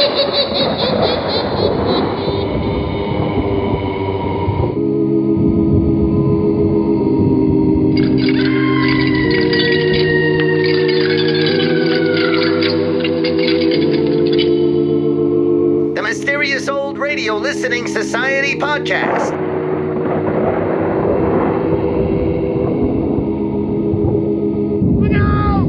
The Mysterious Old Radio Listening Society podcast.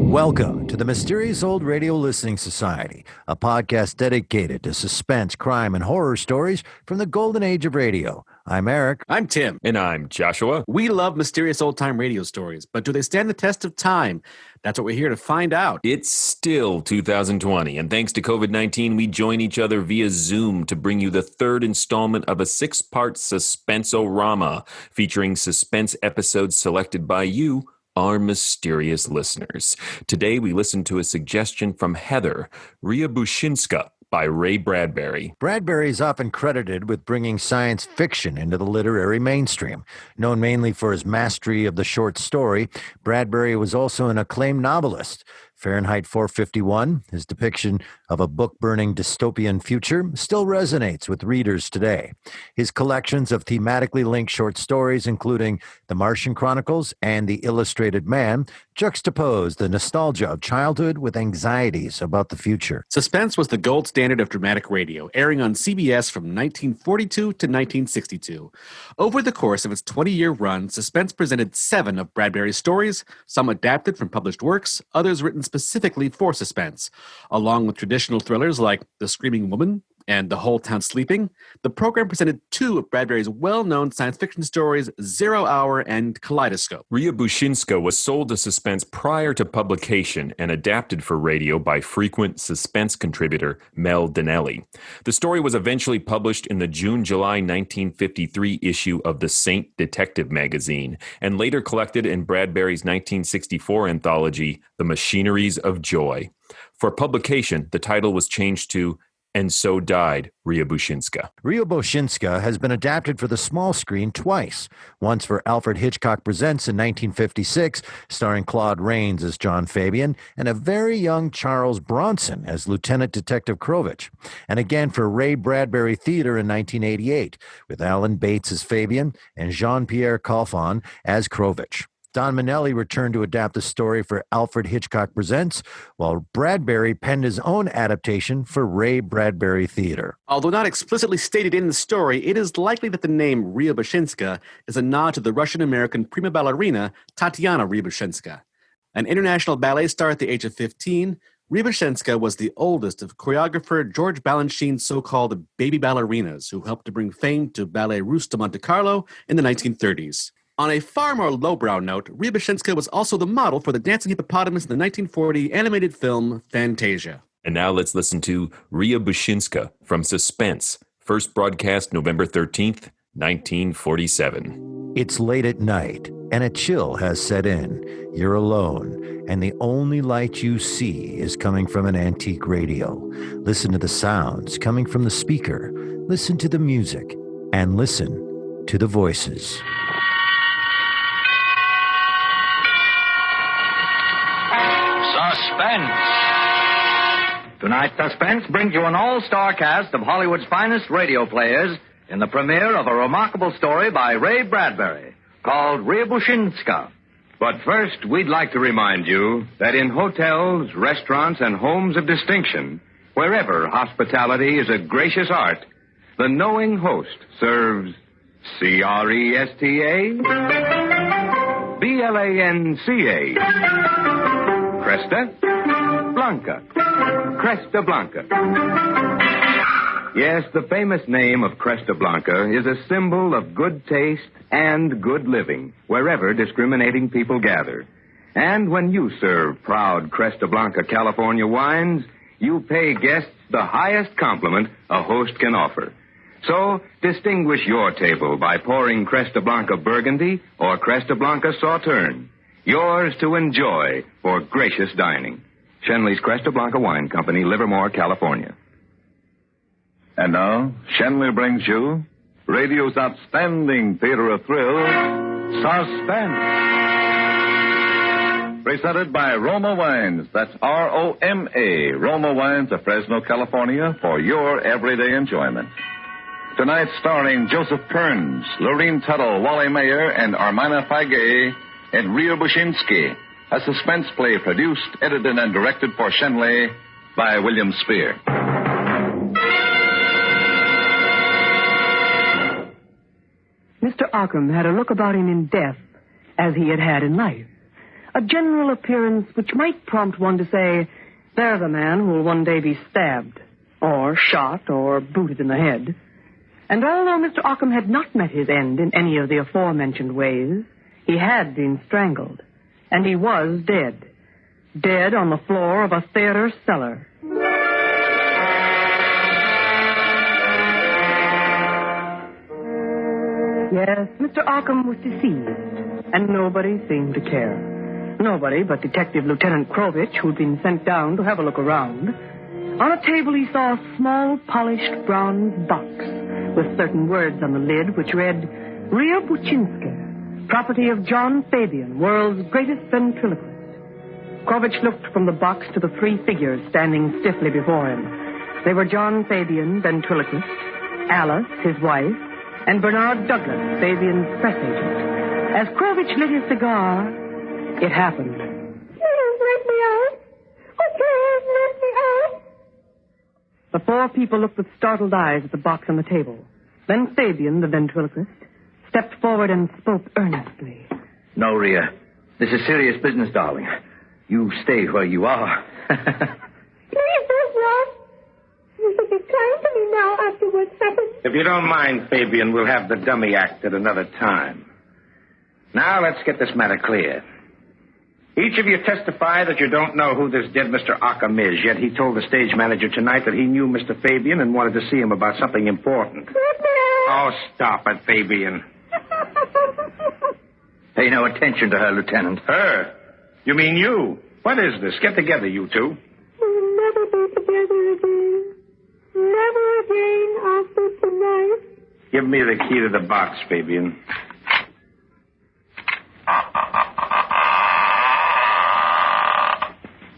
Welcome to the Mysterious Old Radio Listening Society, a podcast dedicated to suspense, crime, and horror stories from the golden age of radio. I'm Eric. I'm Tim. And I'm Joshua. We love mysterious old-time radio stories, but do they stand the test of time? That's what we're here to find out. It's still 2020, and thanks to COVID-19, we join each other via Zoom to bring you the third installment of a 6-part Suspense-o-rama, featuring suspense episodes selected by you, our mysterious listeners. Today, we listen to a suggestion from Heather, Riabouchinska, by Ray Bradbury. Bradbury is often credited with bringing science fiction into the literary mainstream. Known mainly for his mastery of the short story, Bradbury was also an acclaimed novelist. Fahrenheit 451, his depiction of a book-burning dystopian future, still resonates with readers today. His collections of thematically linked short stories, including The Martian Chronicles and The Illustrated Man, juxtapose the nostalgia of childhood with anxieties about the future. Suspense was the gold standard of dramatic radio, airing on CBS from 1942 to 1962. Over the course of its 20-year run, Suspense presented 7 of Bradbury's stories, some adapted from published works, others written specifically for suspense. Along with traditional thrillers like The Screaming Woman and The Whole Town Sleeping, the program presented 2 of Bradbury's well-known science fiction stories, 0 Hour and Kaleidoscope. Riabouchinska was sold to Suspense prior to publication and adapted for radio by frequent suspense contributor Mel Donnelly. The story was eventually published in the June-July 1953 issue of the Saint Detective magazine, and later collected in Bradbury's 1964 anthology, The Machineries of Joy. For publication, the title was changed to And So Died Riabouchinska. Riabouchinska has been adapted for the small screen twice. Once for Alfred Hitchcock Presents in 1956, starring Claude Rains as John Fabian and a very young Charles Bronson as Lieutenant Detective Krovich. And again for Ray Bradbury Theater in 1988, with Alan Bates as Fabian and Jean-Pierre Calfon as Krovich. Don Manelli returned to adapt the story for Alfred Hitchcock Presents, while Bradbury penned his own adaptation for Ray Bradbury Theater. Although not explicitly stated in the story, it is likely that the name Riabouchinska is a nod to the Russian-American prima ballerina Tatiana Riabouchinska. An international ballet star at the age of 15, Riabouchinska was the oldest of choreographer George Balanchine's so-called baby ballerinas, who helped to bring fame to Ballet Russe de Monte Carlo in the 1930s. On a far more lowbrow note, Riabouchinska was also the model for the dancing hippopotamus in the 1940 animated film Fantasia. And now let's listen to Riabouchinska from Suspense, first broadcast November 13th, 1947. It's late at night, and a chill has set in. You're alone, and the only light you see is coming from an antique radio. Listen to the sounds coming from the speaker. Listen to the music, and listen to the voices. Suspense. Tonight's Suspense brings you an all-star cast of Hollywood's finest radio players in the premiere of a remarkable story by Ray Bradbury called Riabouchinska. But first, we'd like to remind you that in hotels, restaurants, and homes of distinction, wherever hospitality is a gracious art, the knowing host serves Cresta, Blanca, Cresta Blanca. Cresta Blanca. Yes, the famous name of Cresta Blanca is a symbol of good taste and good living wherever discriminating people gather. And when you serve proud Cresta Blanca California wines, you pay guests the highest compliment a host can offer. So, distinguish your table by pouring Cresta Blanca Burgundy or Cresta Blanca Sauterne. Yours to enjoy for gracious dining. Shenley's Cresta Blanca Wine Company, Livermore, California. And now, Shenley brings you radio's outstanding theater of thrills, Suspense. Presented by Roma Wines. That's R-O-M-A. Roma Wines of Fresno, California, for your everyday enjoyment. Tonight, starring Joseph Kearns, Lorene Tuttle, Wally Mayer, and Armana Fargey in Riabouchinska, a suspense play produced, edited, and directed for Shenley by William Spier. Mr. Ockham had a look about him in death as he had had in life. A general appearance which might prompt one to say, there's a man who will one day be stabbed, or shot, or booted in the head. And although Mr. Ockham had not met his end in any of the aforementioned ways, he had been strangled, and he was dead. Dead on the floor of a theater cellar. Yes, Mr. Ockham was deceived, and nobody seemed to care. Nobody but Detective Lieutenant Krovich, who'd been sent down to have a look around. On a table he saw a small, polished bronze box with certain words on the lid which read, Riabouchinska, property of John Fabian, world's greatest ventriloquist. Krovich looked from the box to the three figures standing stiffly before him. They were John Fabian, ventriloquist, Alice, his wife, and Bernard Douglas, Fabian's press agent. As Krovich lit his cigar, it happened. Please let me out. Oh, please let me out. The four people looked with startled eyes at the box on the table. Then Fabian, the ventriloquist, stepped forward and spoke earnestly. No, Rhea. This is serious business, darling. You stay where you are. Please don't run. You should be kind to me now after what's happened. If you don't mind, Fabian, we'll have the dummy act at another time. Now let's get this matter clear. Each of you testify that you don't know who this dead Mr. Ockham is, yet he told the stage manager tonight that he knew Mr. Fabian and wanted to see him about something important. Oh, stop it, Fabian. Pay no attention to her, Lieutenant. Her? You mean you? What is this? Get together, you two. We'll never be together again. Never again after tonight. Give me the key to the box, Fabian.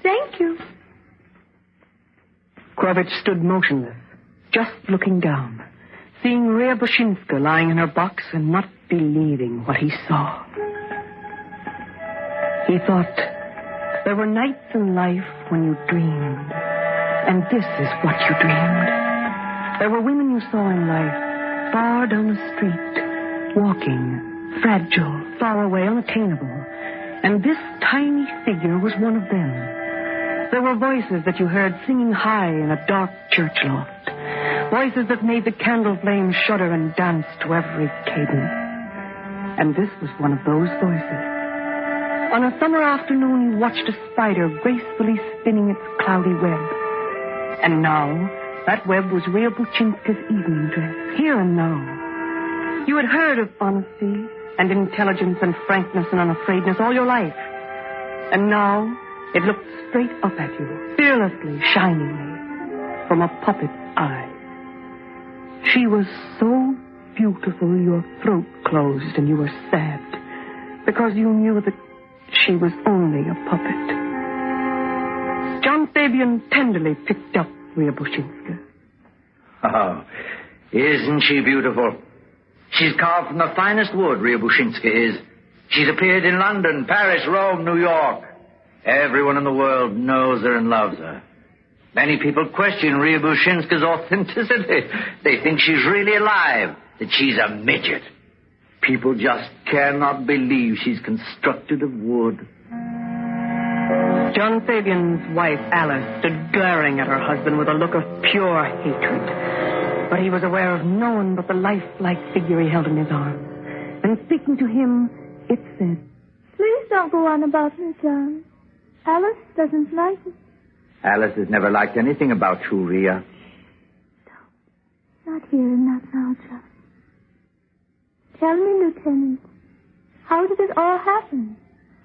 Thank you. Krovich stood motionless, just looking down, seeing Riabouchinska lying in her box and not believing what he saw. He thought, there were nights in life when you dreamed, and this is what you dreamed. There were women you saw in life, far down the street, walking, fragile, far away, unattainable, and this tiny figure was one of them. There were voices that you heard singing high in a dark church loft. Voices that made the candle flames shudder and dance to every cadence. And this was one of those voices. On a summer afternoon, you watched a spider gracefully spinning its cloudy web. And now, that web was Riabouchinska's evening dress, here and now. You had heard of honesty and intelligence and frankness and unafraidness all your life. And now, it looked straight up at you, fearlessly, shiningly, from a puppet's eye. She was so beautiful your throat closed and you were sad, because you knew that she was only a puppet. John Fabian tenderly picked up Riabouchinska. Oh, isn't she beautiful? She's carved from the finest wood, Riabouchinska is. She's appeared in London, Paris, Rome, New York. Everyone in the world knows her and loves her. Many people question Riabouchinska's authenticity. They think she's really alive, that she's a midget. People just cannot believe she's constructed of wood. John Fabian's wife, Alice, stood glaring at her husband with a look of pure hatred. But he was aware of no one but the lifelike figure he held in his arms. And speaking to him, it said, Please don't go on about me, John. Alice doesn't like it. Alice has never liked anything about you, Rhea. No, not here and not now, John. Tell me, Lieutenant, how did it all happen?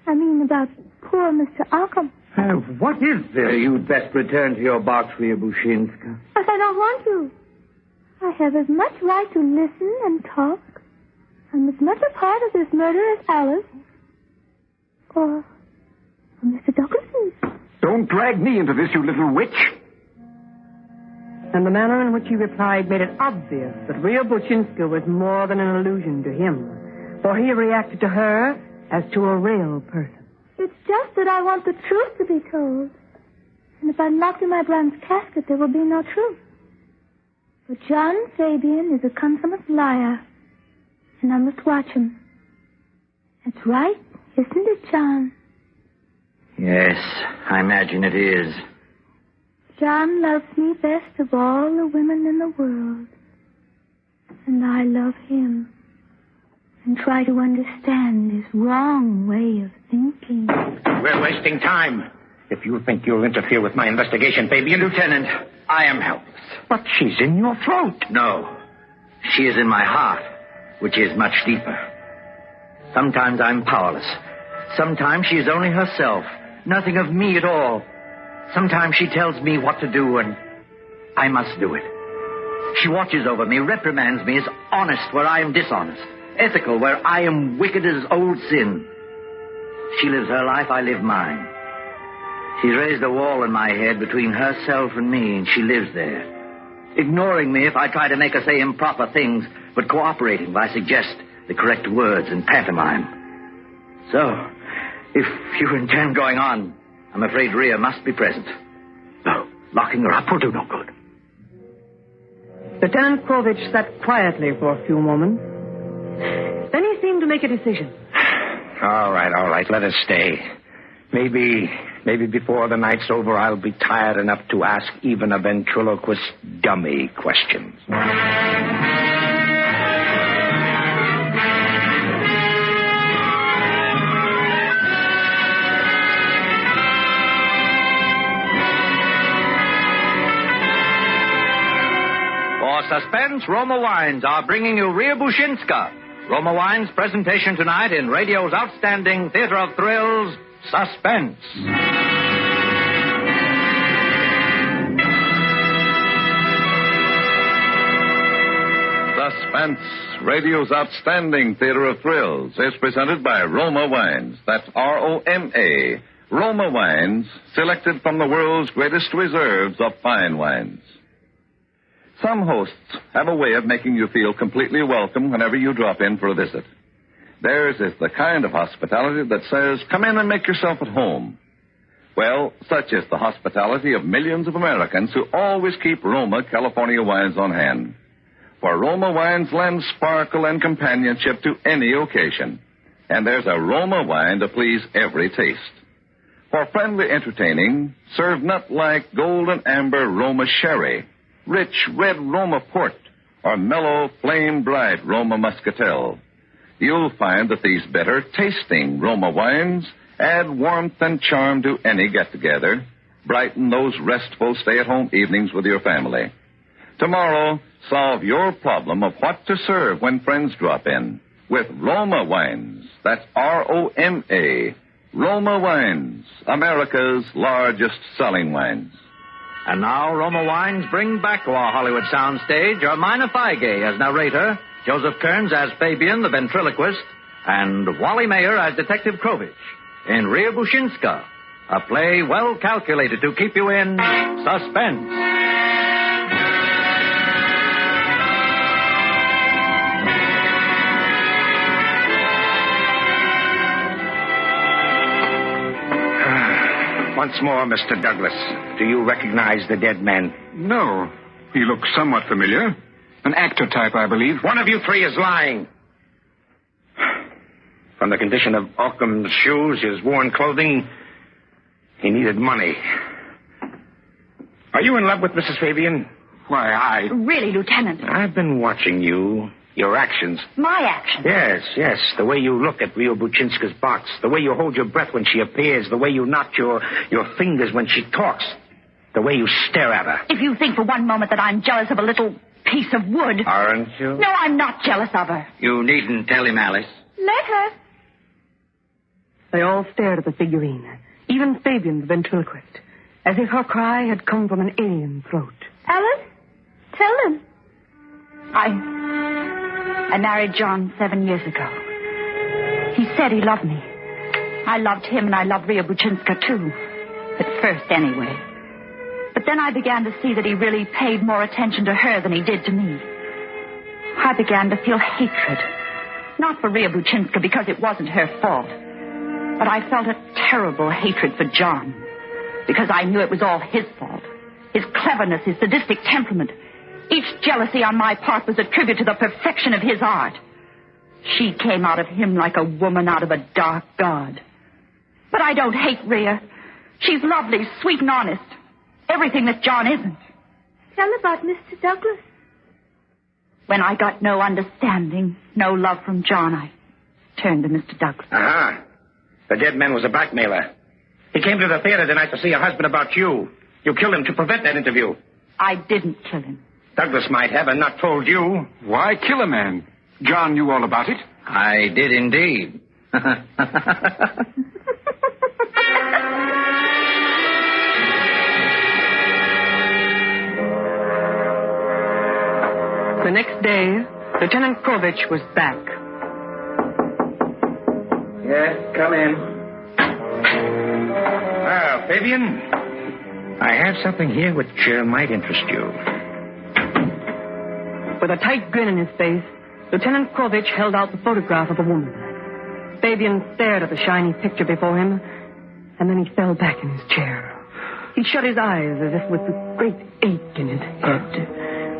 I mean, about poor Mr. Ockham. What is this? You'd best return to your box, Riabouchinska. But I don't want to. I have as much right to listen and talk. I'm as much a part of this murder as Alice. Or Mr. Douglas. Don't drag me into this, you little witch. And the manner in which he replied made it obvious that Riabouchinska was more than an illusion to him, for he reacted to her as to a real person. It's just that I want the truth to be told. And if I'm locked in my bronze casket, there will be no truth. But John Fabian is a consummate liar, and I must watch him. That's right, isn't it, John? Yes, I imagine it is. John loves me best of all the women in the world. And I love him. And try to understand his wrong way of thinking. We're wasting time. If you think you'll interfere with my investigation, Fabian... Lieutenant, I am helpless. But she's in your throat. No, she is in my heart, which is much deeper. Sometimes I'm powerless. Sometimes she is only herself, nothing of me at all. Sometimes she tells me what to do, and I must do it. She watches over me, reprimands me, is honest where I am dishonest, ethical where I am wicked as old sin. She lives her life, I live mine. She's raised a wall in my head between herself and me, and she lives there, ignoring me if I try to make her say improper things, but cooperating if I suggest the correct words and pantomime. So, if you intend going on, I'm afraid Rhea must be present. No, locking her up will do no good. Lieutenant Krovich sat quietly for a few moments. Then he seemed to make a decision. All right. Let us stay. Maybe before the night's over, I'll be tired enough to ask even a ventriloquist dummy questions. For Suspense, Roma Wines are bringing you Riabouchinska. Roma Wines' presentation tonight in radio's outstanding theater of thrills, Suspense. Suspense, radio's outstanding theater of thrills, is presented by Roma Wines. That's R-O-M-A. Roma Wines, selected from the world's greatest reserves of fine wines. Some hosts have a way of making you feel completely welcome whenever you drop in for a visit. Theirs is the kind of hospitality that says, come in and make yourself at home. Well, such is the hospitality of millions of Americans who always keep Roma California wines on hand. For Roma wines lend sparkle and companionship to any occasion. And there's a Roma wine to please every taste. For friendly entertaining, serve nut-like golden amber Roma sherry, rich red Roma port, or mellow flame-bright Roma muscatel. You'll find that these better tasting Roma wines add warmth and charm to any get-together, brighten those restful stay-at-home evenings with your family. Tomorrow, solve your problem of what to serve when friends drop in with Roma wines. That's R-O-M-A. Roma Wines, America's largest selling wines. And now Roma Wines bring back to our Hollywood soundstage Armana Fargey as narrator, Joseph Kearns as Fabian the ventriloquist, and Wally Mayer as Detective Krovich in Riabouchinska, a play well calculated to keep you in suspense. Once more, Mr. Douglas, do you recognize the dead man? No. He looks somewhat familiar. An actor type, I believe. One of you three is lying. From the condition of Occam's shoes, his worn clothing, he needed money. Are you in love with Mrs. Fabian? Why, Really, Lieutenant? I've been watching you. Your actions. My actions? Yes. The way you look at Riabouchinska's box. The way you hold your breath when she appears. The way you knot your fingers when she talks. The way you stare at her. If you think for one moment that I'm jealous of a little piece of wood... Aren't you? No, I'm not jealous of her. You needn't tell him, Alice. Let her. They all stared at the figurine, even Fabian the ventriloquist, as if her cry had come from an alien throat. Alice, tell him. I married John 7 years ago. He said he loved me. I loved him and I loved Riabouchinska, too. At first, anyway. But then I began to see that he really paid more attention to her than he did to me. I began to feel hatred. Not for Riabouchinska, because it wasn't her fault. But I felt a terrible hatred for John. Because I knew it was all his fault. His cleverness, his sadistic temperament. Each jealousy on my part was a tribute to the perfection of his art. She came out of him like a woman out of a dark god. But I don't hate Rhea. She's lovely, sweet, and honest. Everything that John isn't. Tell about Mr. Douglas. When I got no understanding, no love from John, I turned to Mr. Douglas. Uh-huh. The dead man was a blackmailer. He came to the theater tonight to see your husband about you. You killed him to prevent that interview. I didn't kill him. Douglas might have and not told you. Why kill a man? John knew all about it. I did indeed. The next day, Lieutenant Krovich was back. Yes, come in. Well, Fabian, I have something here which might interest you. With a tight grin in his face, Lieutenant Krovich held out the photograph of a woman. Fabian stared at the shiny picture before him, and then he fell back in his chair. He shut his eyes as if with a great ache in his head.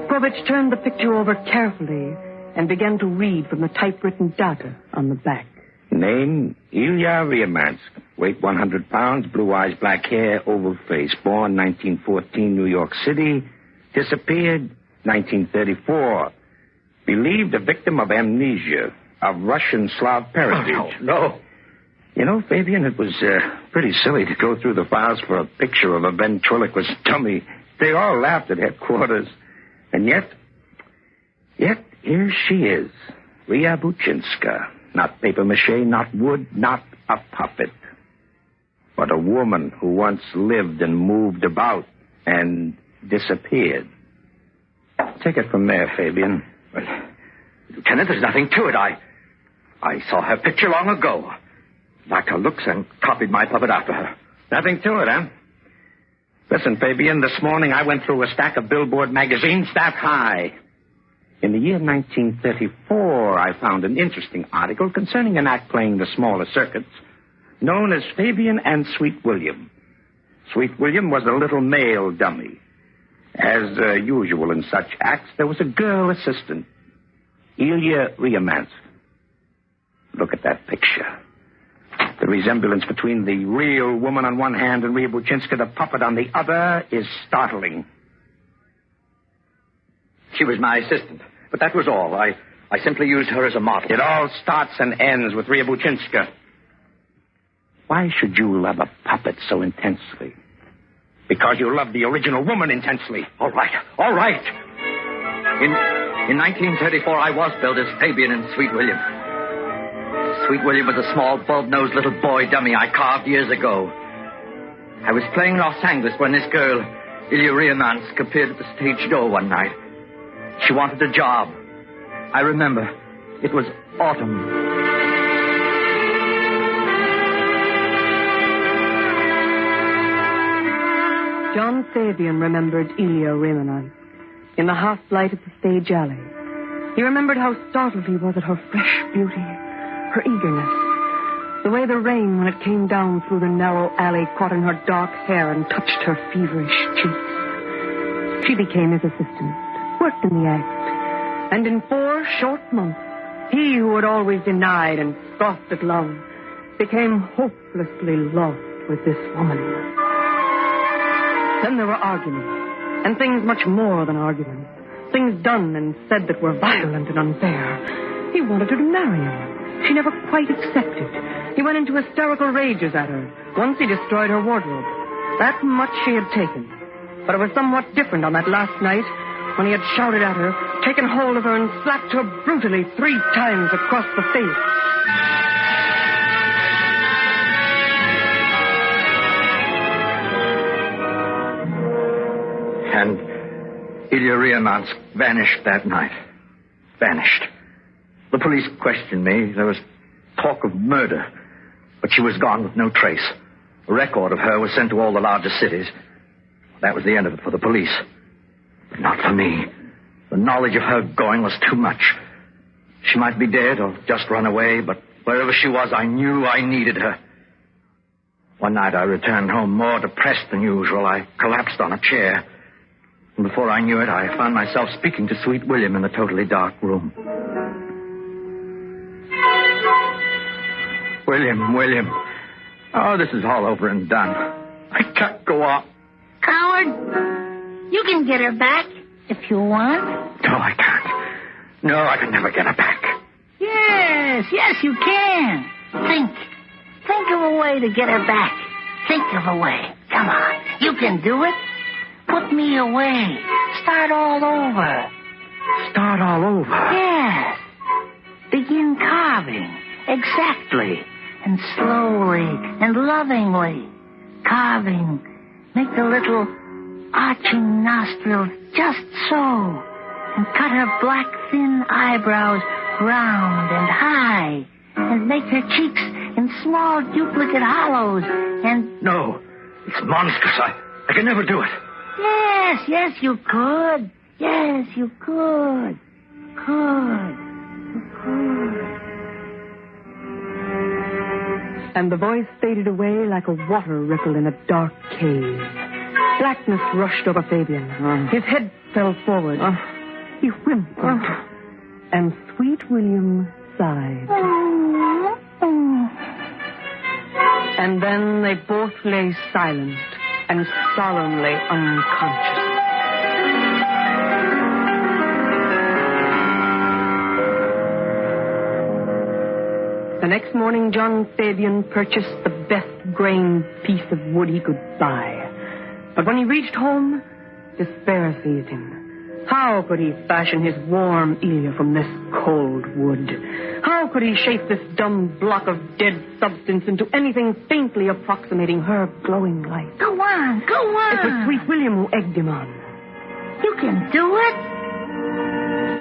Krovich turned the picture over carefully and began to read from the typewritten data on the back. Name, Ilya Riamansk. Weight 100 pounds, blue eyes, black hair, oval face. Born 1914, New York City. Disappeared 1934. Believed a victim of amnesia, of Russian Slav parentage. Oh, no. You know, Fabian, it was pretty silly to go through the files for a picture of a ventriloquist dummy. They all laughed at headquarters. And yet, here she is, Riabouchinska. Not papier-mâché, not wood, not a puppet. But a woman who once lived and moved about and disappeared. Take it from there, Fabian. Well, Lieutenant, there's nothing to it. I saw her picture long ago. Liked her looks and copied my puppet after her. Nothing to it, huh? Listen, Fabian, this morning I went through a stack of Billboard magazines that high. In the year 1934, I found an interesting article concerning an act playing the smaller circuits, known as Fabian and Sweet William. Sweet William was a little male dummy. As usual in such acts, there was a girl assistant, Ilya Riamansk. Look at that picture. The resemblance between the real woman on one hand and Riabouchinska, the puppet, on the other, is startling. She was my assistant, but that was all. I simply used her as a model. It all starts and ends with Riabouchinska. Why should you love a puppet so intensely? Because you love the original woman intensely. All right. In 1934, I was billed as Fabian and Sweet William. Sweet William was a small, bulb-nosed little boy dummy I carved years ago. I was playing Los Angeles when this girl, Ilya Riamansk, appeared at the stage door one night. She wanted a job. I remember. It was autumn. John Fabian remembered Ilya Riamansk in the half light of the stage alley. He remembered how startled he was at her fresh beauty, her eagerness, the way the rain, when it came down through the narrow alley, caught in her dark hair and touched her feverish cheeks. She became his assistant, worked in the act, and in 4 short months, he who had always denied and scoffed at love became hopelessly lost with this woman. Then there were arguments, and things much more than arguments. Things done and said that were violent and unfair. He wanted her to marry him. She never quite accepted. He went into hysterical rages at her. Once he destroyed her wardrobe. That much she had taken. But it was somewhat different on that last night when he had shouted at her, taken hold of her, and slapped her brutally 3 times across the face. And Ilya Riamansk vanished that night. Vanished. The police questioned me. There was talk of murder. But she was gone with no trace. A record of her was sent to all the larger cities. That was the end of it for the police. But not for me. The knowledge of her going was too much. She might be dead or just run away, but wherever she was, I knew I needed her. One night I returned home more depressed than usual. I collapsed on a chair. And before I knew it, I found myself speaking to Sweet William in the totally dark room. William. Oh, this is all over and done. I can't go on. Coward, you can get her back if you want. No, I can't. No, I can never get her back. Yes, you can. Think of a way to get her back. Think of a way. Come on, you can do it. Put me away. Start all over. Start all over? Yes. Begin carving. Exactly. And slowly and lovingly. Carving. Make the little arching nostrils just so. And cut her black, thin eyebrows round and high. And make her cheeks in small duplicate hollows. And... No. It's monstrous. I can never do it. Yes, you could. Yes, you could. You could. And the voice faded away like a water ripple in a dark cave. Blackness rushed over Fabian. His head fell forward. He whimpered. And Sweet William sighed. And then they both lay silent and solemnly unconscious. The next morning, John Fabian purchased the best grained piece of wood he could buy. But when he reached home, despair seized him. How could he fashion his warm Ilya from this cold wood? How could he shape this dumb block of dead substance into anything faintly approximating her glowing light? Go on. It was Sweet William who egged him on. You can do it.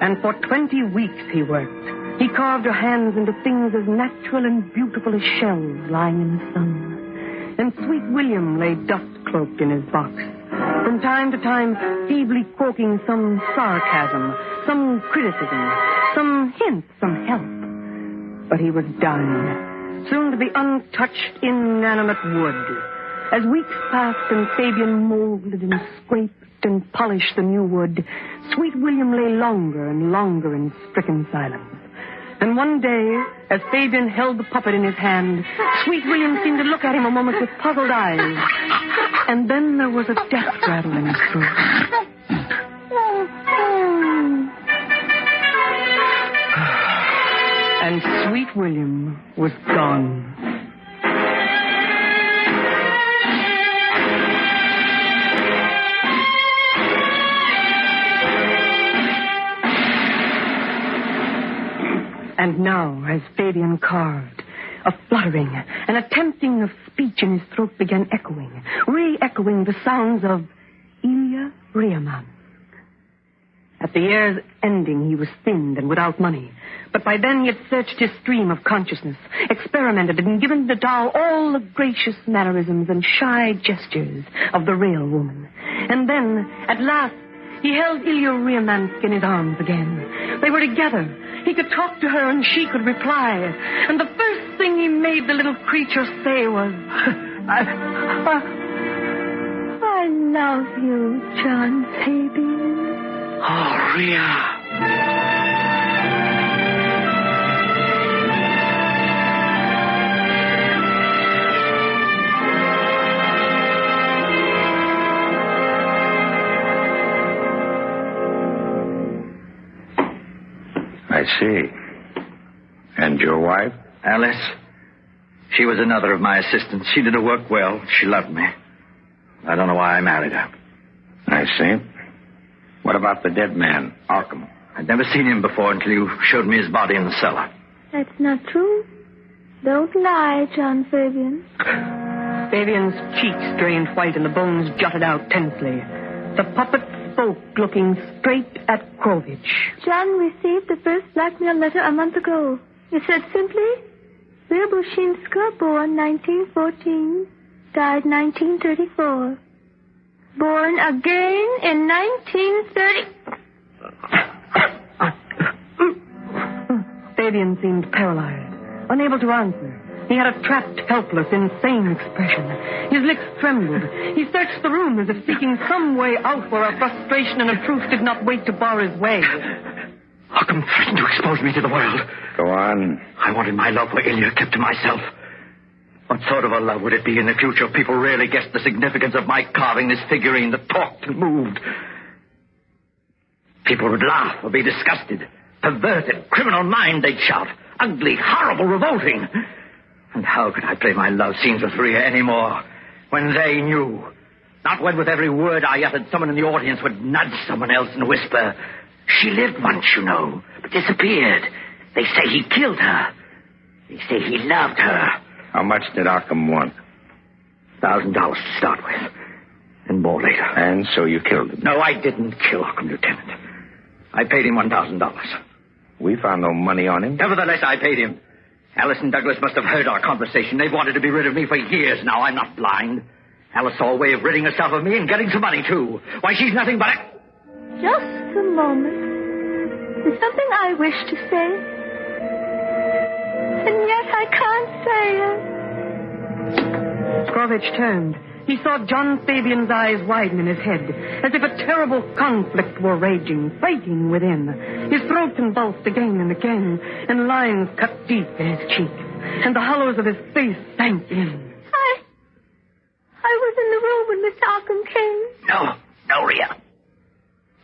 And for 20 weeks he worked. He carved her hands into things as natural and beautiful as shells lying in the sun. And Sweet William lay dust-cloaked in his box, from time to time feebly quoking some sarcasm, some criticism, some hint, some help. But he was dying, soon to be untouched, inanimate wood. As weeks passed and Fabian molded and scraped and polished the new wood, Sweet William lay longer and longer in stricken silence. And one day, as Fabian held the puppet in his hand, Sweet William seemed to look at him a moment with puzzled eyes. And then there was a death rattle in his throat. And Sweet William was gone. And now, as Fabian carved, a fluttering, an attempting of speech in his throat began echoing, re-echoing the sounds of Ilya Riamansk. At the year's ending, he was thinned and without money. But by then he had searched his stream of consciousness, experimented and given the doll all the gracious mannerisms and shy gestures of the real woman. And then, at last, he held Ilya Riamansk in his arms again. They were together. He could talk to her and she could reply. And the first thing he made the little creature say was, I love you, John Fabian. Oh, Ria. I see. And your wife? Alice. She was another of my assistants. She did her work well. She loved me. I don't know why I married her. I see. What about the dead man, Arkham? I'd never seen him before until you showed me his body in the cellar. That's not true. Don't lie, John Fabian. Fabian's cheeks drained white and the bones jutted out tensely. The puppet spoke, looking straight at Krovich. John received the first blackmail letter a month ago. It said simply, Riabouchinska, born 1914, died 1934. Born again in 1930. Fabian seemed paralyzed, unable to answer. He had a trapped, helpless, insane expression. His lips trembled. He searched the room as if seeking some way out where a frustration and a truth did not wait to bar his way. Occam threatened to expose me to the world. Go on. I wanted my love for Ilya kept to myself. What sort of a love would it be in the future if people really guessed the significance of my carving this figurine that talked and moved? People would laugh or be disgusted. Perverted, criminal mind, they'd shout. Ugly, horrible, revolting. And how could I play my love scenes with Ria anymore when they knew? Not when with every word I uttered, someone in the audience would nudge someone else and whisper, "She lived once, you know, but disappeared. They say he killed her. They say he loved her." How much did Occam want? $1,000 to start with. And more later. And so you killed him? No, I didn't kill Occam, Lieutenant. I paid him $1,000. We found no money on him. Nevertheless, I paid him. Alice and Douglas must have heard our conversation. They've wanted to be rid of me for years now. I'm not blind. Alice saw a way of ridding herself of me and getting some money, too. Why, she's nothing but a... Just a moment. There's something I wish to say. And yet I can't say it. Skrovich turned. He saw John Fabian's eyes widen in his head, as if a terrible conflict were raging, fighting within. His throat convulsed again and again, and lines cut deep in his cheeks, and the hollows of his face sank in. I was in the room when Mr. Occam came. No, Ria.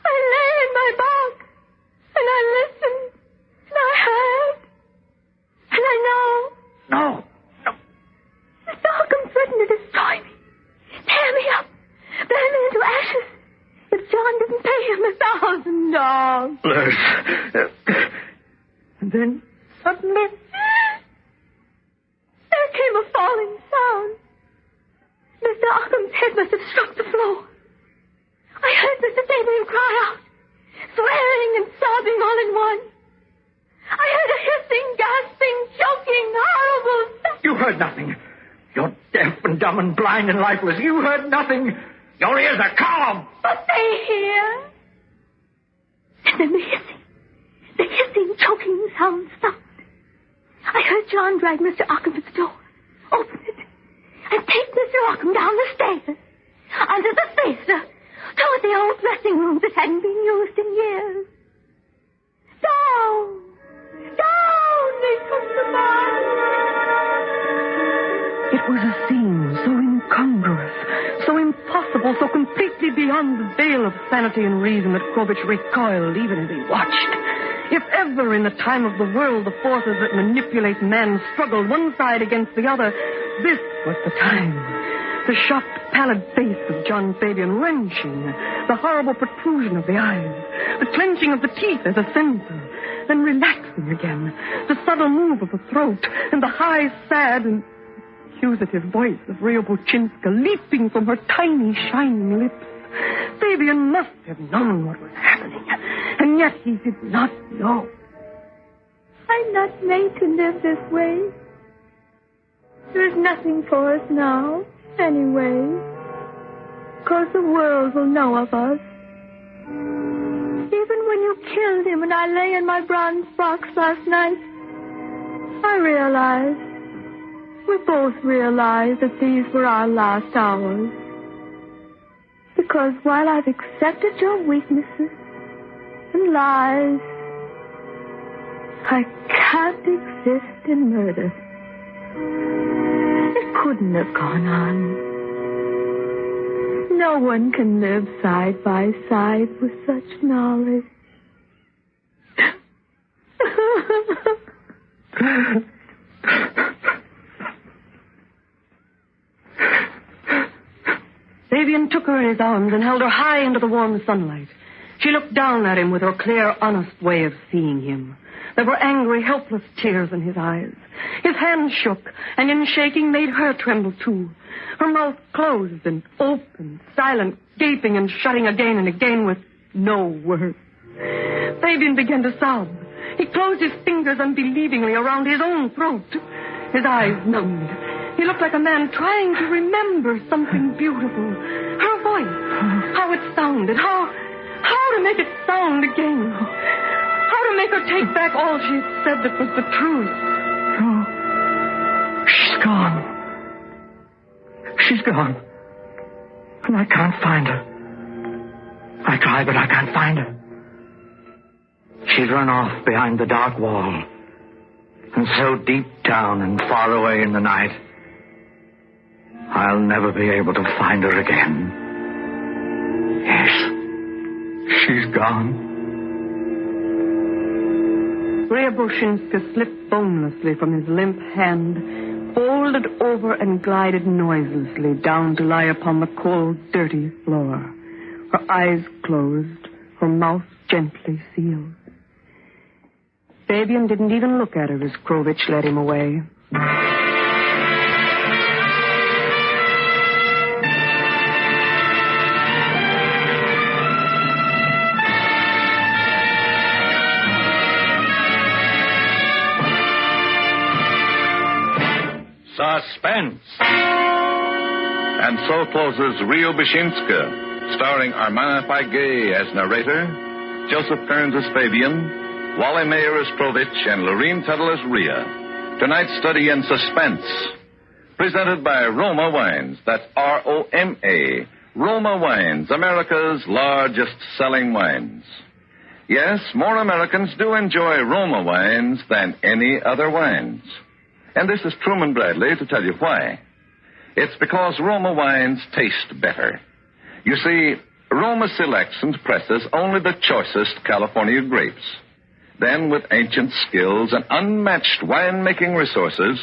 I lay in my bunk, and I listened, and I heard, and I know. No. Mr. Occam threatened to destroy me, tear me up, burn me into ashes, if John didn't pay him $1,000. And then, Suddenly, there came a falling sound. Mr. Occam's head must have struck the floor. I heard Mr. Fabian cry out, swearing and sobbing all in one. I heard a hissing, gasping, choking, horrible sound. You heard nothing. You're deaf and dumb and blind and lifeless. You heard nothing. Your ears are calm. But they hear. And then the hissing, choking sound stopped. I heard John drag Mr. Occam to the door, open it, and take Mr. Occam down the stairs, under the spacer, toward the old dressing room that hadn't been used in years. Down they took the body. it was a scene so incongruous, so impossible, so completely beyond the veil of sanity and reason that Skrovich recoiled even as he watched. If ever in the time of the world the forces that manipulate men struggled one side against the other, this was the time. The shocked, pallid face of John Fabian wrenching, the horrible protrusion of the eyes, the clenching of the teeth as a censor, then relaxing again, the subtle move of the throat, and the high, sad, and accusative voice of Riabouchinska leaping from her tiny, shining lips. Fabian must have known what was happening, and yet he did not know. I'm not made to live this way. There's nothing for us now, anyway. 'Cause the world will know of us. Even when you killed him and I lay in my bronze box last night, I realized, we both realized that these were our last hours. Because while I've accepted your weaknesses and lies, I can't exist in murder. It couldn't have gone on. No one can live side by side with such knowledge. Fabian took her in his arms and held her high into the warm sunlight. She looked down at him with her clear, honest way of seeing him. There were angry, helpless tears in his eyes. His hands shook, and in shaking made her tremble too. Her mouth closed and opened, silent, gaping and shutting again and again with no word. Fabian began to sob. He closed his fingers unbelievingly around his own throat. his eyes numbed. He looked like a man trying to remember something beautiful. Her voice, how it sounded, how to make it sound again. How to make her take back all she had said that was the truth. Oh, she's gone. She's gone. And I can't find her. I try, but I can't find her. She's run off behind the dark wall. And so deep down and far away in the night, I'll never be able to find her again. Yes, she's gone. Riabouchinska slipped bonelessly from his limp hand, folded over and glided noiselessly down to lie upon the cold, dirty floor. Her eyes closed, her mouth gently sealed. Fabian didn't even look at her as Krovich led him away. Suspense. And so closes Riabouchinska, starring Armana Fargey as narrator, Joseph Kearns as Fabian, Wally Mayer as Krovich, and Lorene Tuttle as Rhea. Tonight's study in suspense, presented by Roma Wines. That's R-O-M-A. Roma Wines, America's largest selling wines. Yes, more Americans do enjoy Roma wines than any other wines. And this is Truman Bradley to tell you why. It's because Roma wines taste better. You see, Roma selects and presses only the choicest California grapes. Then, with ancient skills and unmatched wine-making resources,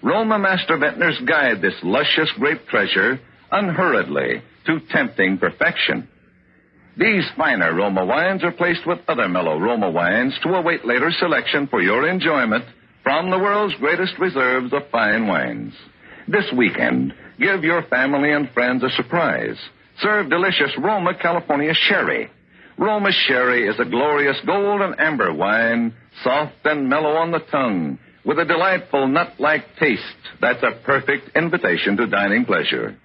Roma master vintners guide this luscious grape treasure unhurriedly to tempting perfection. These finer Roma wines are placed with other mellow Roma wines to await later selection for your enjoyment from the world's greatest reserves of fine wines. This weekend, give your family and friends a surprise. Serve delicious Roma California Sherry. Roma Sherry is a glorious gold and amber wine, soft and mellow on the tongue, with a delightful nut-like taste that's a perfect invitation to dining pleasure.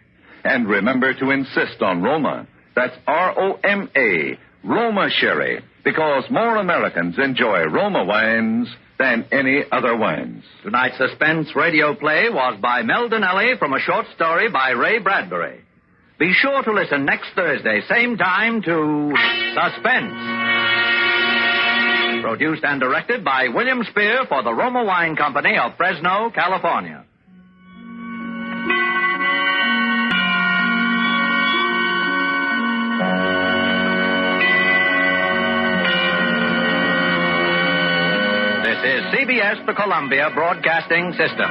And remember to insist on Roma. That's R-O-M-A, Roma Sherry, because more Americans enjoy Roma wines than any other wines. Tonight's suspense radio play was by Mel Donnelly from a short story by Ray Bradbury. Be sure to listen next Thursday, same time, to Suspense. Produced and directed by William Spier for the Roma Wine Company of Fresno, California. This is CBS, the Columbia Broadcasting System.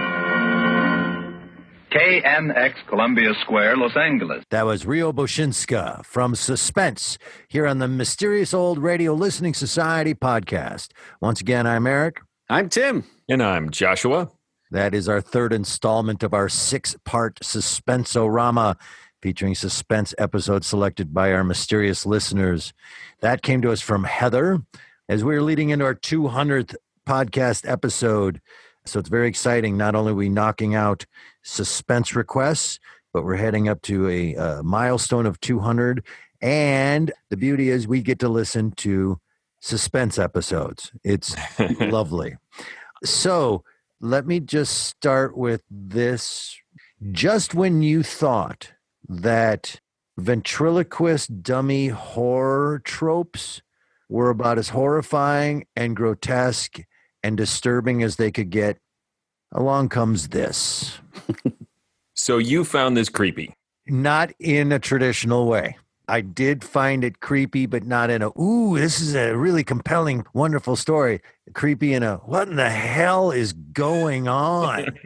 KNX Columbia Square, Los Angeles. That was Riabouchinska from Suspense here on the Mysterious Old Radio Listening Society podcast. Once again, I'm Eric. I'm Tim. And I'm Joshua. That is our third installment of our 6-part Suspense-o-rama featuring suspense episodes selected by our mysterious listeners. That came to us from Heather as we were leading into our 200th podcast episode. So it's very exciting. Not only are we knocking out suspense requests, but we're heading up to a milestone of 200. And the beauty is we get to listen to suspense episodes. It's lovely. So let me just start with this. Just when you thought that ventriloquist dummy horror tropes were about as horrifying and grotesque and disturbing as they could get, along comes this. So you found this creepy? Not in a traditional way. I did find it creepy, but not in a, ooh, this is a really compelling, wonderful story. Creepy in a, what in the hell is going on?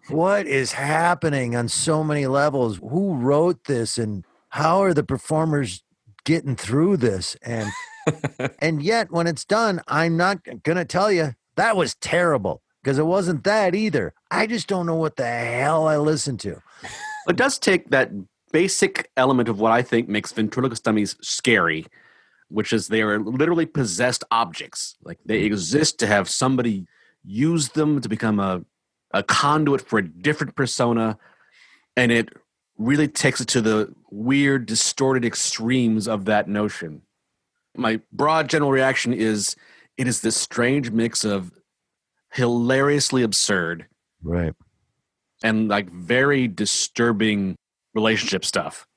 What is happening on so many levels? Who wrote this and how are the performers getting through this? And yet when it's done, I'm not going to tell you that was terrible because it wasn't that either. I just don't know what the hell I listened to. It does take that basic element of what I think makes ventriloquist dummies scary, which is they are literally possessed objects. Like they exist to have somebody use them to become a a conduit for a different persona, and it really takes it to the weird, distorted extremes of that notion. My broad general reaction is it is this strange mix of hilariously absurd, right, and like very disturbing relationship stuff.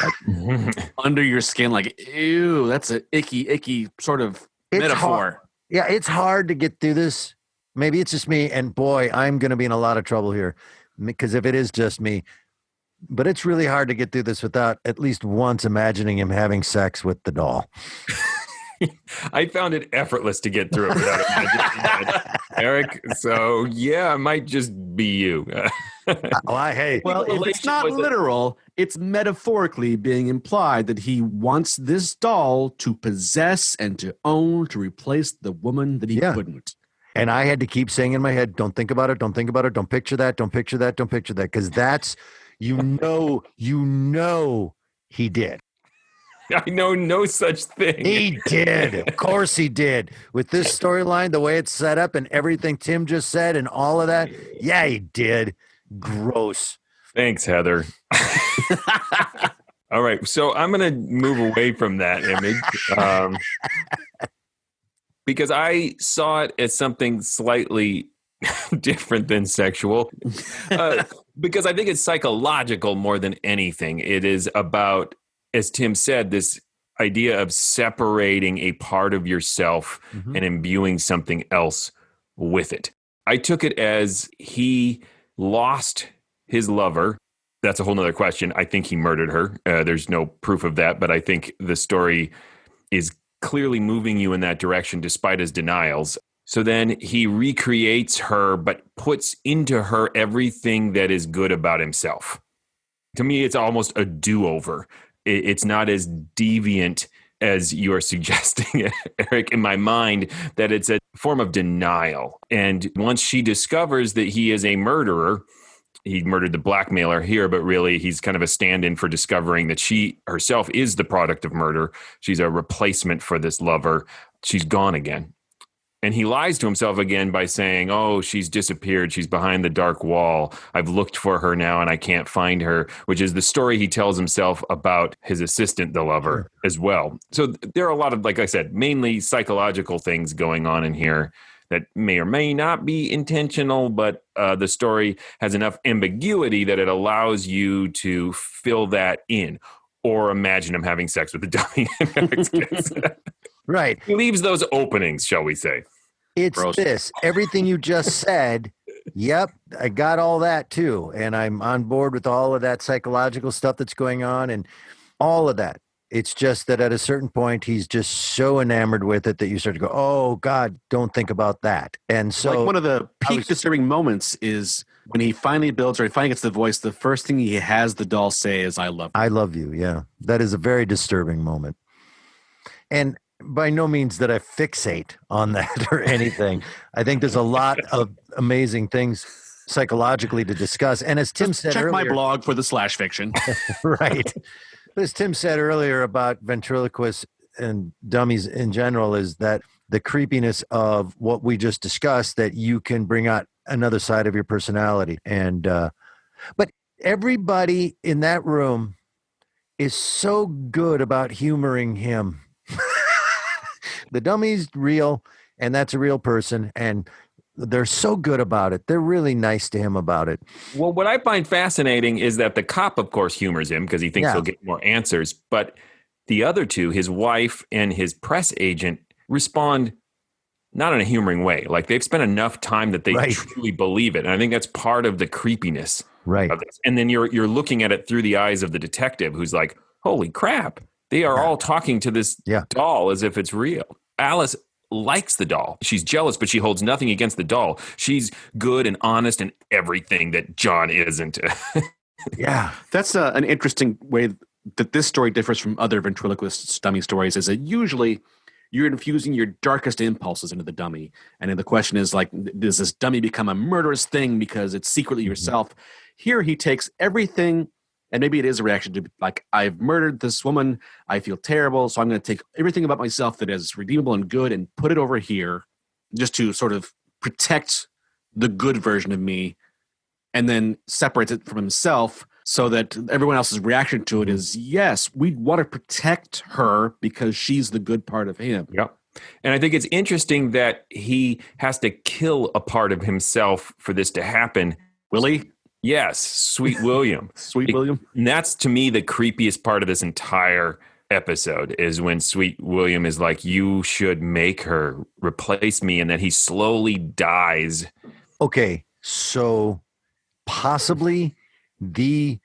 Like, under your skin, like, ew, that's an icky sort of metaphor. Hard. Yeah, it's hard to get through this. Maybe it's just me, and boy, I'm going to be in a lot of trouble here, because if it is just me, but it's really hard to get through this without at least once imagining him having sex with the doll. I found it effortless to get through it without imagining that, Eric. So yeah, it might just be you. Well, if it's not literal, it's metaphorically being implied that he wants this doll to possess and to own, to replace the woman that he couldn't. And I had to keep saying in my head, don't think about it, don't think about it, don't picture that, don't picture that, don't picture that, because that's, you know he did. I know no such thing. He did. Of course he did. With this storyline, the way it's set up and everything Tim just said and all of that, yeah, he did. Gross. Thanks, Heather. All right, so I'm going to move away from that image because I saw it as something slightly different than sexual because I think it's psychological more than anything. It is about, as Tim said, this idea of separating a part of yourself and imbuing something else with it. I took it as he lost his lover. That's a whole nother question. I think he murdered her. There's no proof of that, but I think the story is clearly moving you in that direction despite his denials. So then he recreates her, but puts into her everything that is good about himself. To me, it's almost a do-over. It's not as deviant as you are suggesting, Eric, in my mind, that it's a form of denial. And once she discovers that he is a murderer, he murdered the blackmailer here, but really he's kind of a stand-in for discovering that she herself is the product of murder. She's a replacement for this lover. She's gone again. And he lies to himself again by saying, oh, she's disappeared. She's behind the dark wall. I've looked for her now and I can't find her, which is the story he tells himself about his assistant, the lover, as well. So there are a lot of, like I said, mainly psychological things going on in here that may or may not be intentional, but the story has enough ambiguity that it allows you to fill that in or imagine him having sex with the dummy. Right. He leaves those openings, shall we say. It's gross. This. Everything you just said, yep, I got all that too. And I'm on board with all of that psychological stuff that's going on and all of that. It's just that at a certain point, he's just so enamored with it that you start to go, oh, God, don't think about that. And so like one of the peak disturbing moments is when he finally builds, or he finally gets the voice, the first thing he has the doll say is, I love you. I love you, yeah. That is a very disturbing moment. And by no means that I fixate on that or anything. I think there's a lot of amazing things psychologically to discuss. And as Tim said earlier, check my blog for the slash fiction. Right. As Tim said earlier about ventriloquists and dummies in general, is that the creepiness of what we just discussed, that you can bring out another side of your personality. And but everybody in that room is so good about humoring him. The dummy's real, and that's a real person, and they're so good about it. They're really nice to him about it. Well, what I find fascinating is that the cop, of course, humors him because he thinks he'll get more answers. But the other two, his wife and his press agent, respond not in a humoring way. Like they've spent enough time that they truly believe it. And I think that's part of the creepiness of this. And then you're looking at it through the eyes of the detective who's like, holy crap. They are all talking to this doll as if it's real. Alice likes the doll. She's jealous, but she holds nothing against the doll. She's good and honest and everything that John isn't. Yeah. That's an interesting way that this story differs from other ventriloquist dummy stories, is that usually you're infusing your darkest impulses into the dummy. And then the question is, like, does this dummy become a murderous thing because it's secretly yourself? Here he takes everything. And maybe it is a reaction to, like, I've murdered this woman. I feel terrible. So I'm going to take everything about myself that is redeemable and good and put it over here just to sort of protect the good version of me, and then separates it from himself so that everyone else's reaction to it is, yes, we want to protect her because she's the good part of him. Yep. And I think it's interesting that he has to kill a part of himself for this to happen. Willie? Yes, Sweet William. Sweet William. And that's, to me, the creepiest part of this entire episode is when Sweet William is like, you should make her replace me, and then he slowly dies. Okay, so possibly the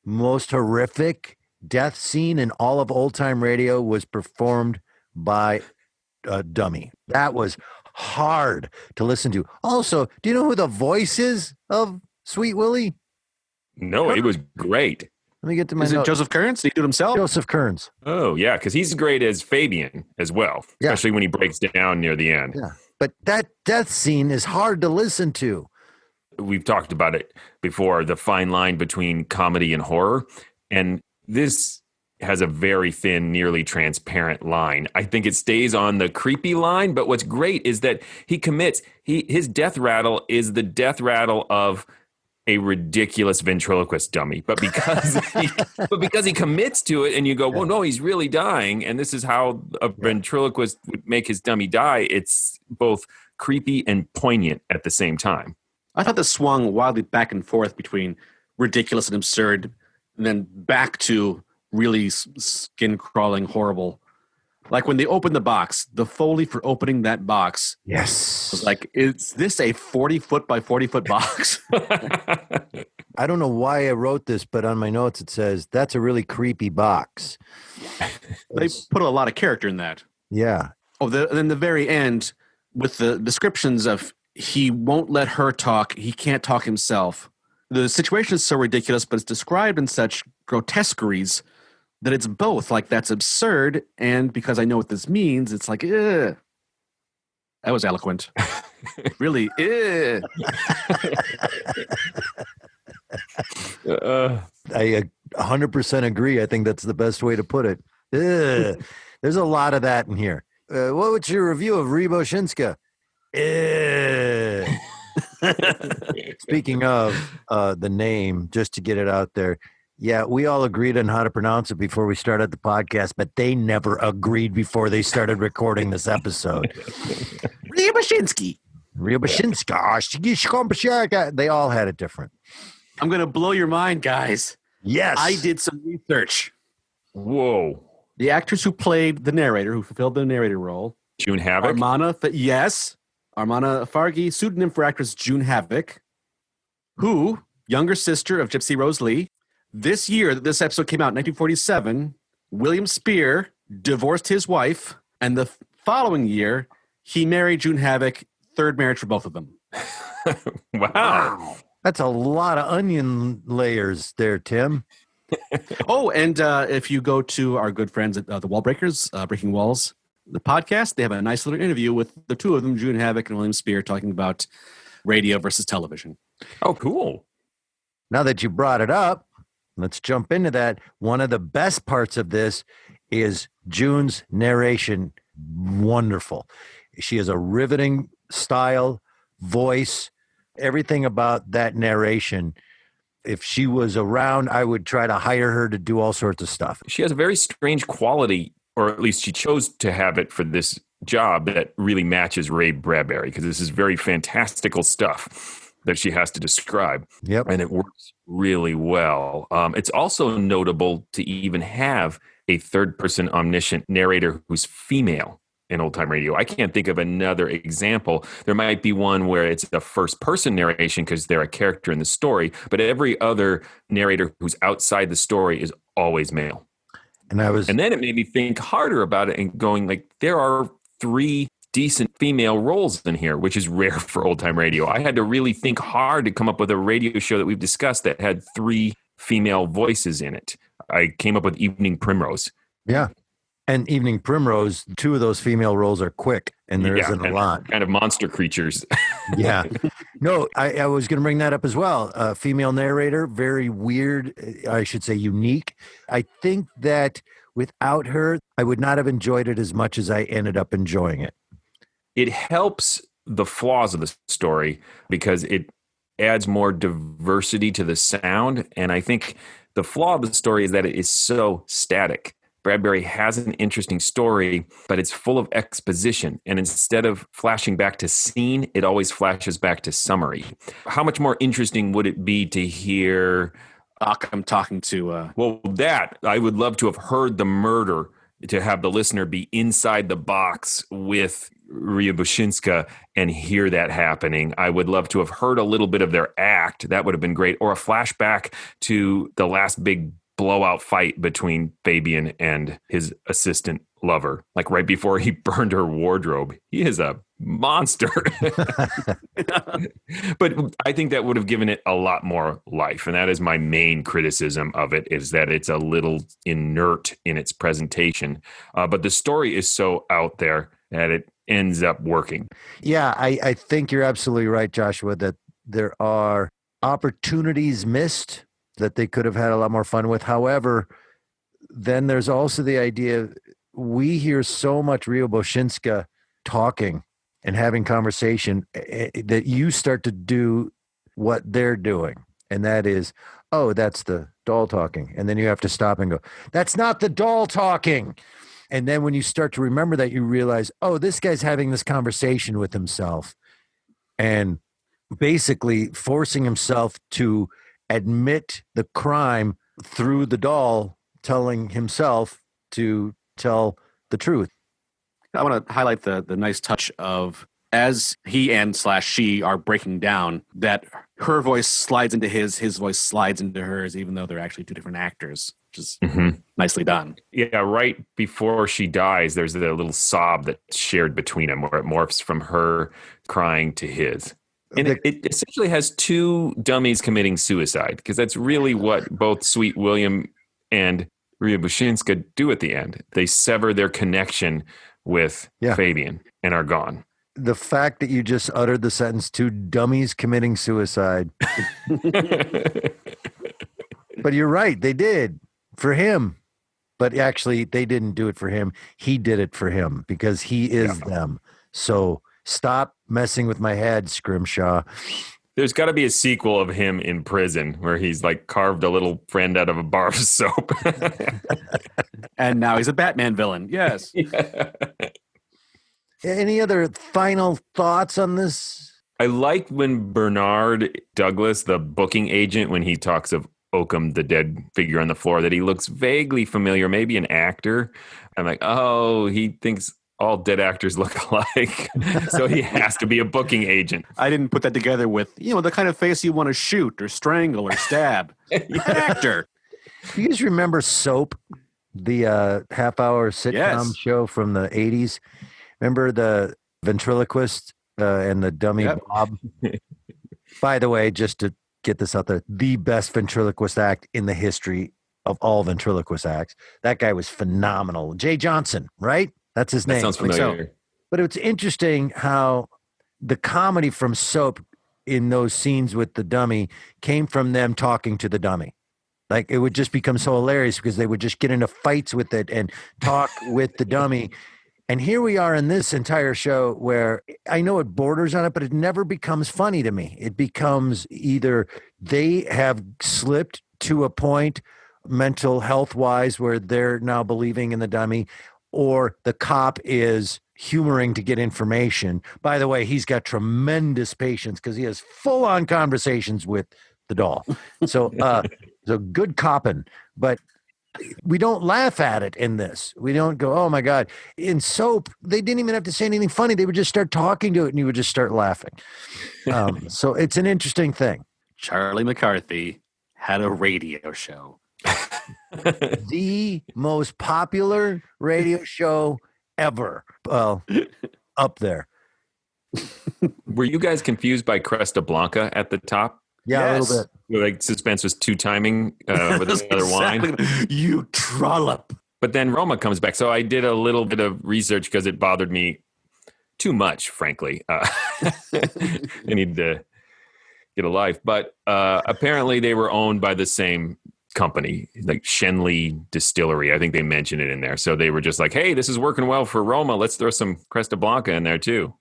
most horrific death scene in all of old-time radio was performed by a dummy. That was hard to listen to. Also, do you know who the voice is of Sweet Willie? No, it was great. Let me get to my Is it notes. Joseph Kearns? Did he do it himself? Joseph Kearns. Oh, yeah, because he's great as Fabian as well, especially when he breaks down near the end. Yeah, but that death scene is hard to listen to. We've talked about it before, the fine line between comedy and horror. And this has a very thin, nearly transparent line. I think it stays on the creepy line, but what's great is that he commits. His death rattle is the death rattle of a ridiculous ventriloquist dummy. But because he commits to it and you go, well, no, he's really dying. And this is how a ventriloquist would make his dummy die. It's both creepy and poignant at the same time. I thought this swung wildly back and forth between ridiculous and absurd, and then back to really skin-crawling horrible. Like when they opened the box, the Foley for opening that box. Yes. Was like, is this a 40-foot by 40-foot box? I don't know why I wrote this, but on my notes it says, that's a really creepy box. They put a lot of character in that. Yeah. Oh, and then the very end with the descriptions of he won't let her talk. He can't talk himself. The situation is so ridiculous, but it's described in such grotesqueries that it's both. Like, that's absurd, and because I know what this means, it's like, ugh. That was eloquent. Really, ugh. I 100% agree. I think that's the best way to put it. Ugh. There's a lot of that in here. What was your review of Riabouchinska? Speaking of the name, just to get it out there, yeah, we all agreed on how to pronounce it before we started the podcast, but they never agreed before they started recording this episode. Riabouchinska. They all had it different. I'm going to blow your mind, guys. Yes. I did some research. Whoa. The actors who played the narrator, who fulfilled the narrator role. June Havoc? Yes. Armana Fargey, pseudonym for actress June Havoc, who, younger sister of Gypsy Rose Lee. This year that this episode came out, 1947, William Spier divorced his wife, and the following year, he married June Havoc, third marriage for both of them. Wow. That's a lot of onion layers there, Tim. Oh, and if you go to our good friends at the Wall Breakers, Breaking Walls, the podcast, they have a nice little interview with the two of them, June Havoc and William Spier, talking about radio versus television. Oh, cool. Now that you brought it up, let's jump into that. One of the best parts of this is June's narration. Wonderful. She has a riveting style, voice, everything about that narration. If she was around, I would try to hire her to do all sorts of stuff. She has a very strange quality, or at least she chose to have it for this job, that really matches Ray Bradbury, because this is very fantastical stuff that she has to describe. Yep. And it works really well. It's also notable to even have a third-person omniscient narrator who's female in old-time radio. I can't think of another example. There might be one where it's a first-person narration because they're a character in the story, but every other narrator who's outside the story is always male. And then it made me think harder about it and going, like, there are 3 decent female roles in here, which is rare for old-time radio. I had to really think hard to come up with a radio show that we've discussed that had 3 female voices in it. I came up with Evening Primrose. Yeah. And Evening Primrose, 2 of those female roles are quick, and there isn't a lot. Kind of monster creatures. Yeah. No, I was going to bring that up as well. Female narrator, very weird, I should say unique. I think that without her, I would not have enjoyed it as much as I ended up enjoying it. It helps the flaws of the story because it adds more diversity to the sound. And I think the flaw of the story is that it is so static. Bradbury has an interesting story, but it's full of exposition. And instead of flashing back to scene, it always flashes back to summary. How much more interesting would it be to hear I'm talking to... Well, that, I would love to have heard the murder, to have the listener be inside the box with Riabouchinska and hear that happening. I would love to have heard a little bit of their act. That would have been great. Or a flashback to the last big blowout fight between Fabian and his assistant lover, like right before he burned her wardrobe. He is a monster. But I think that would have given it a lot more life. And that is my main criticism of it, is that it's a little inert in its presentation. But the story is so out there that it ends up working. Yeah, I think you're absolutely right, Joshua, that there are opportunities missed that they could have had a lot more fun with. However, then there's also the idea, we hear so much Riabouchinska talking and having conversation that you start to do what they're doing. And that is, oh, that's the doll talking. And then you have to stop and go, that's not the doll talking. And then when you start to remember that, you realize, oh, this guy's having this conversation with himself and basically forcing himself to admit the crime through the doll telling himself to tell the truth. I want to highlight the nice touch of, as he and / she are breaking down, that her voice slides into his voice slides into hers, even though they're actually two different actors, which is nicely done. Yeah, right before she dies, there's a little sob that's shared between them where it morphs from her crying to his. And it essentially has two dummies committing suicide, because that's really what both Sweet William and Riabouchinska do at the end. They sever their connection with Fabian and are gone. The fact that you just uttered the sentence, two dummies committing suicide. But you're right, they did for him. But actually, they didn't do it for him. He did it for him because he is them. So stop messing with my head, Scrimshaw. There's got to be a sequel of him in prison where he's like carved a little friend out of a bar of soap. And now he's a Batman villain. Yes. Yeah. Any other final thoughts on this? I like when Bernard Douglas, the booking agent, when he talks of Oakham, the dead figure on the floor, that he looks vaguely familiar, maybe an actor. I'm like, oh, he thinks all dead actors look alike. So he has to be a booking agent. I didn't put that together with, the kind of face you want to shoot or strangle or stab. An actor. Do you guys remember Soap, the half-hour sitcom show from the 80s? Remember the ventriloquist and the dummy Bob? By the way, just to get this out there, the best ventriloquist act in the history of all ventriloquist acts. That guy was phenomenal. Jay Johnson, right? That's his name. That sounds familiar. So, but it's interesting how the comedy from Soap in those scenes with the dummy came from them talking to the dummy. Like, it would just become so hilarious because they would just get into fights with it and talk with the dummy. And here we are in this entire show where I know it borders on it, but it never becomes funny to me. It becomes either they have slipped to a point mental health wise where they're now believing in the dummy, or the cop is humoring to get information. By the way, he's got tremendous patience because he has full on conversations with the doll. So, so good copping, but we don't laugh at it in this. We don't go, oh my God. In Soap, they didn't even have to say anything funny. They would just start talking to it and you would just start laughing. So it's an interesting thing. Charlie McCarthy had a radio show. The most popular radio show ever. Well, up there. Were you guys confused by Cresta Blanca at the top? Yeah, yes. A little bit. Like Suspense was two timing with another wine. You trollop. But then Roma comes back. So I did a little bit of research because it bothered me too much, frankly. I need to get a life. But apparently they were owned by the same company, like Shenley Distillery. I think they mentioned it in there. So they were just like, hey, this is working well for Roma. Let's throw some Cresta Blanca in there too.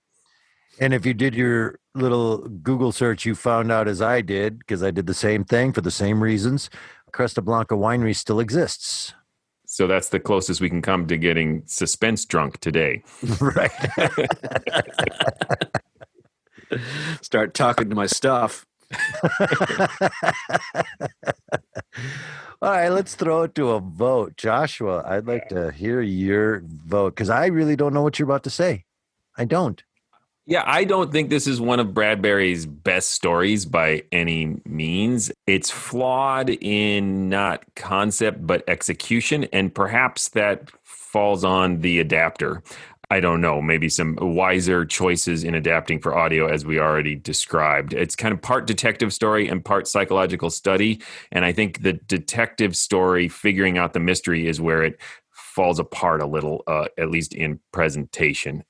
And if you did your little Google search, you found out, as I did, because I did the same thing for the same reasons, Cresta Blanca Winery still exists. So that's the closest we can come to getting suspense drunk today. Right. Start talking to my stuff. All right, let's throw it to a vote. Joshua, I'd like to hear your vote because I really don't know what you're about to say. I don't. Yeah, I don't think this is one of Bradbury's best stories by any means. It's flawed in not concept, but execution, and perhaps that falls on the adapter. I don't know, maybe some wiser choices in adapting for audio, as we already described. It's kind of part detective story and part psychological study, and I think the detective story, figuring out the mystery, is where it falls apart a little, at least in presentation.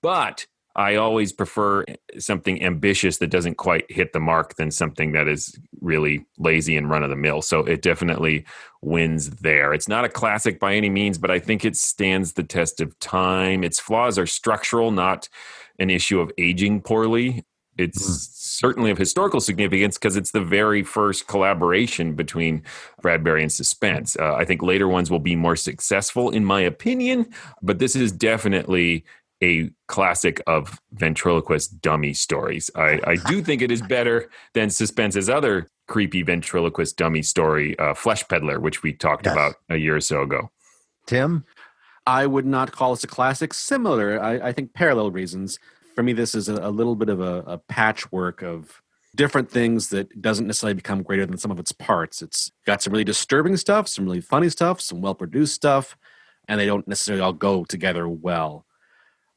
But I always prefer something ambitious that doesn't quite hit the mark than something that is really lazy and run-of-the-mill. So it definitely wins there. It's not a classic by any means, but I think it stands the test of time. Its flaws are structural, not an issue of aging poorly. It's certainly of historical significance because it's the very first collaboration between Bradbury and Suspense. I think later ones will be more successful, in my opinion, but this is definitely a classic of ventriloquist dummy stories. I do think it is better than Suspense's other creepy ventriloquist dummy story, Flesh Peddler, which we talked about a year or so ago. Tim? I would not call this a classic. Similar, I think parallel reasons. For me, this is a little bit of a patchwork of different things that doesn't necessarily become greater than some of its parts. It's got some really disturbing stuff, some really funny stuff, some well-produced stuff, and they don't necessarily all go together well.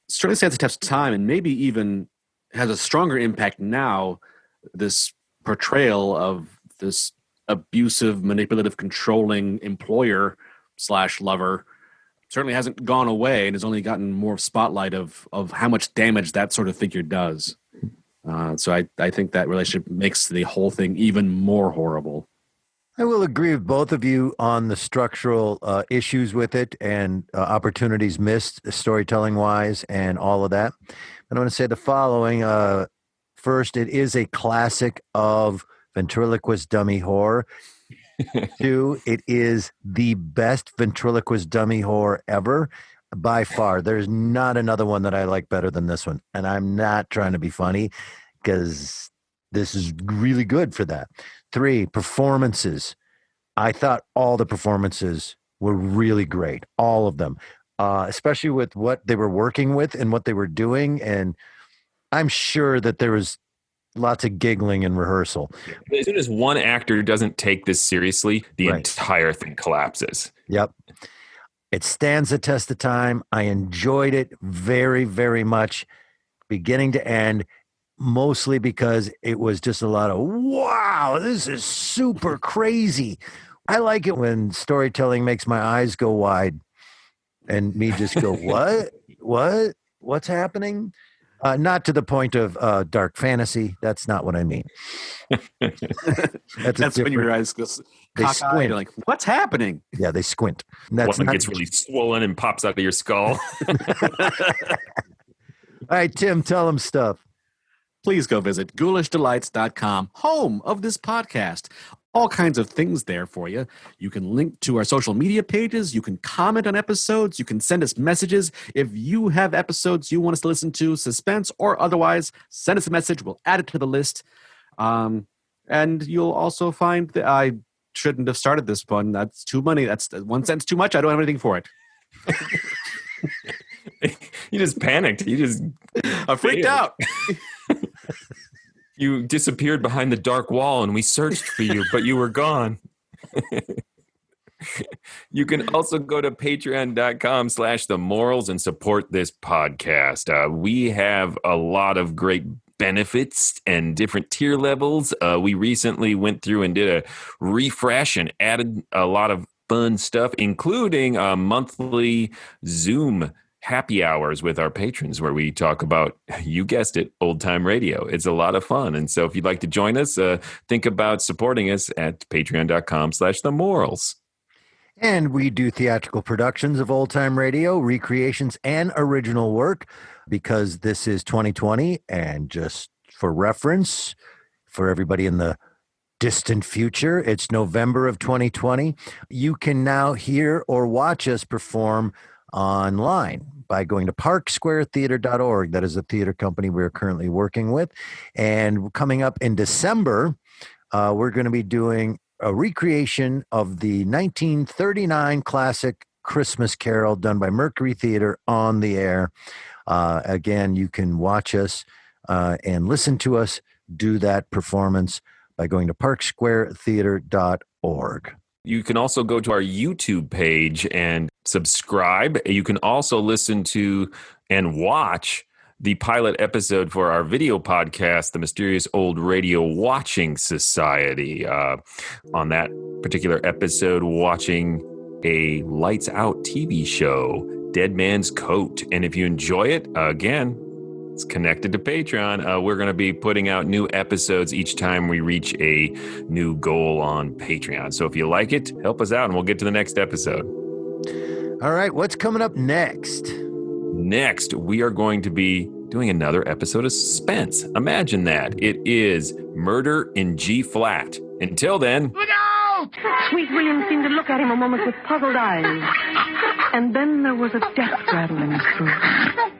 Certainly stands the test of time and maybe even has a stronger impact now, this portrayal of this abusive, manipulative, controlling employer / lover certainly hasn't gone away and has only gotten more spotlight of how much damage that sort of figure does. So I think that relationship makes the whole thing even more horrible. I will agree with both of you on the structural issues with it and opportunities missed storytelling-wise and all of that. But I'm going to say the following. First, it is a classic of ventriloquist dummy horror. 2, it is the best ventriloquist dummy horror ever by far. There's not another one that I like better than this one. And I'm not trying to be funny because this is really good for that. 3, performances. I thought all the performances were really great. All of them, especially with what they were working with and what they were doing. And I'm sure that there was lots of giggling in rehearsal. As soon as one actor doesn't take this seriously, the entire thing collapses. Yep. It stands the test of time. I enjoyed it very, very much, beginning to end, mostly because it was just a lot of, wow, this is super crazy. I like it when storytelling makes my eyes go wide and me just go, what's happening? Not to the point of dark fantasy. That's not what I mean. That's when your eyes go cockeyed. You're like, what's happening? Yeah, they squint. One gets really swollen and pops out of your skull. All right, Tim, tell them stuff. Please go visit ghoulishdelights.com, home of this podcast. All kinds of things there for you. You can link to our social media pages. You can comment on episodes. You can send us messages. If you have episodes you want us to listen to, suspense or otherwise, send us a message. We'll add it to the list. And you'll also find that I shouldn't have started this one. That's too many. That's 1 sentence too much. I don't have anything for it. You just panicked. I freaked out. You disappeared behind the dark wall and we searched for you, but you were gone. You can also go to patreon.com/themorals and support this podcast. We have a lot of great benefits and different tier levels. We recently went through and did a refresh and added a lot of fun stuff, including a monthly Zoom happy hours with our patrons where we talk about, you guessed it, old time radio. It's a lot of fun. And so if you'd like to join us, think about supporting us at patreon.com/themorals. And we do theatrical productions of old-time radio, recreations, and original work because this is 2020. And just for reference, for everybody in the distant future, it's November of 2020. You can now hear or watch us perform online by going to parksquaretheater.org. That is a theater company we're currently working with. And coming up in December, we're going to be doing a recreation of the 1939 classic Christmas Carol done by Mercury Theater on the air. Again, you can watch us and listen to us do that performance by going to parksquaretheater.org. You can also go to our YouTube page and subscribe. You can also listen to and watch the pilot episode for our video podcast, The Mysterious Old Radio Watching Society. On that particular episode, watching a lights out TV show, Dead Man's Coat. And if you enjoy it, again, it's connected to Patreon. We're going to be putting out new episodes each time we reach a new goal on Patreon. So if you like it, help us out and we'll get to the next episode. All right, what's coming up next? Next, we are going to be doing another episode of Suspense. Imagine that. It is Murder in G Flat. Until then... Look out! Sweet William seemed to look at him a moment with puzzled eyes. And then there was a death rattle in his throat.